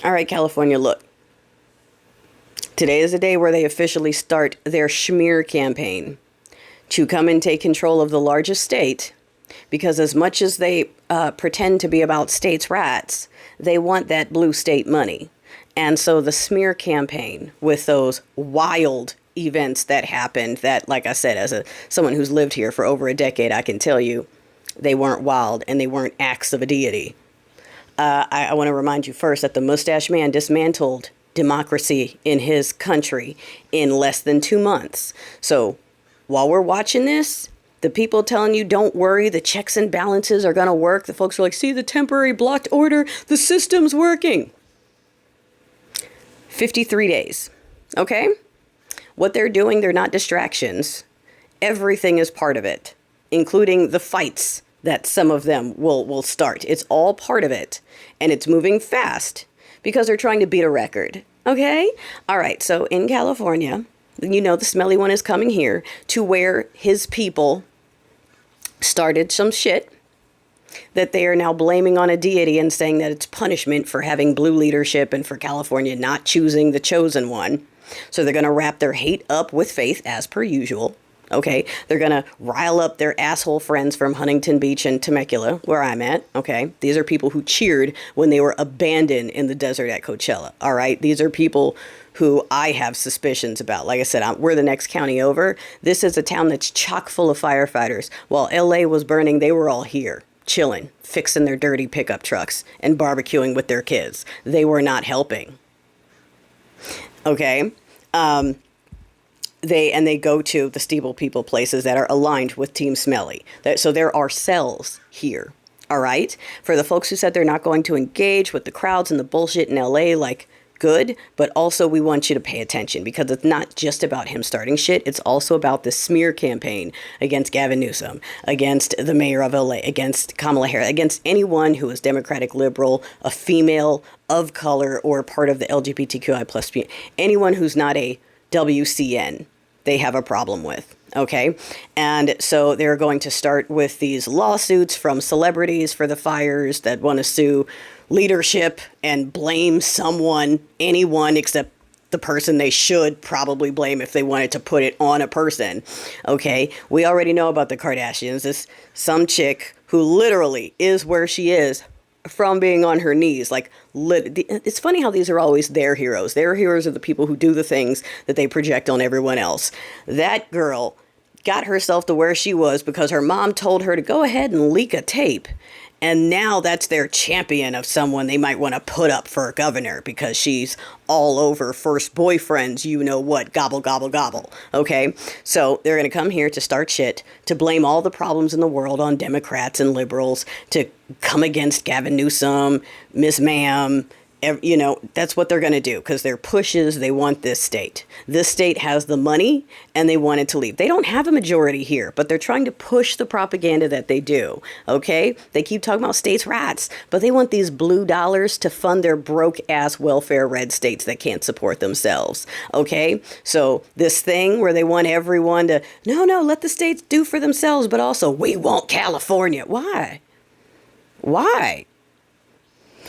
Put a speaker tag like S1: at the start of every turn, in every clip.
S1: All right, California, look. Today is the day where they officially start their schmear campaign to come and take control of the largest state, because as much as they pretend to be about states' rights, they want that blue state money. And so the smear campaign with those wild events that happened that, like I said, as someone who's lived here for over a decade, I can tell you they weren't wild and they weren't acts of a deity. I want to remind you first that the mustache man dismantled democracy in his country in less than 2 months. So while we're watching this, the people telling you, don't worry, the checks and balances are going to work. The folks are like, see the temporary blocked order, the system's working. 53 days. Okay? What they're doing, they're not distractions. Everything is part of it, including the fights that some of them will start. It's all part of it. And it's moving fast because they're trying to beat a record. Okay? All right. So in California, you know, the smelly one is coming here to where his people started some shit that they are now blaming on a deity and saying that it's punishment for having blue leadership and for California not choosing the chosen one. So they're going to wrap their hate up with faith as per usual. Okay, they're going to rile up their asshole friends from Huntington Beach and Temecula, where I'm at. Okay, these are people who cheered when they were abandoned in the desert at Coachella. All right, these are people who I have suspicions about. Like I said, we're the next county over. This is a town that's chock full of firefighters. While LA was burning, they were all here, chilling, fixing their dirty pickup trucks and barbecuing with their kids. They were not helping. Okay, They go to the steeple people places that are aligned with Team Smelly. So there are cells here. All right. For the folks who said they're not going to engage with the crowds and the bullshit in LA, like, good. But also we want you to pay attention because it's not just about him starting shit. It's also about the smear campaign against Gavin Newsom, against the mayor of LA, against Kamala Harris, against anyone who is Democratic liberal, a female of color, or part of the LGBTQI plus, anyone who's not a WCN. They have a problem with. Okay. And so they're going to start with these lawsuits from celebrities for the fires that want to sue leadership and blame someone, anyone except the person they should probably blame if they wanted to put it on a person. Okay. We already know about the Kardashians. This some chick who literally is where she is from being on her knees. Like, it's funny how these are always their heroes. Their heroes are the people who do the things that they project on everyone else. That girl got herself to where she was because her mom told her to go ahead and leak a tape. And now that's their champion of someone they might want to put up for governor because she's all over first boyfriends, you know what, gobble, gobble, gobble. Okay, so they're going to come here to start shit, to blame all the problems in the world on Democrats and liberals, to come against Gavin Newsom, Miss Ma'am. You know, that's what they're going to do because they're pushes. They want this state. This state has the money and they want it to leave. They don't have a majority here, but they're trying to push the propaganda that they do. Okay. They keep talking about states' rights, but they want these blue dollars to fund their broke ass welfare red states that can't support themselves. Okay. So this thing where they want everyone to, no, let the states do for themselves, but also we want California. Why?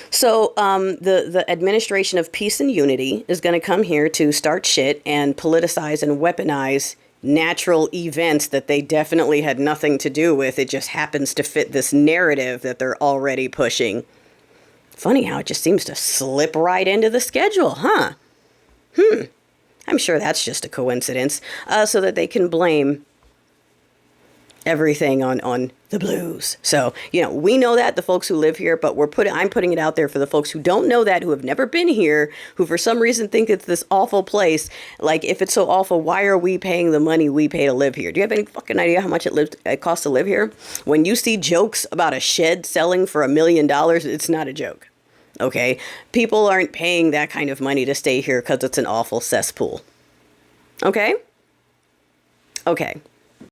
S1: So the administration of peace and unity is going to come here to start shit and politicize and weaponize natural events that they definitely had nothing to do with. It just happens to fit this narrative that they're already pushing. Funny how it just seems to slip right into the schedule, huh? I'm sure that's just a coincidence, so that they can blame everything on the blues. So, you know, we know that, the folks who live here, but I'm putting it out there for the folks who don't know that, who have never been here, who for some reason think it's this awful place. Like, if it's so awful, why are we paying the money we pay to live here? Do you have any fucking idea how much it costs to live here? When you see jokes about a shed selling for $1 million, it's not a joke. Okay? People aren't paying that kind of money to stay here because it's an awful cesspool. Okay? Okay.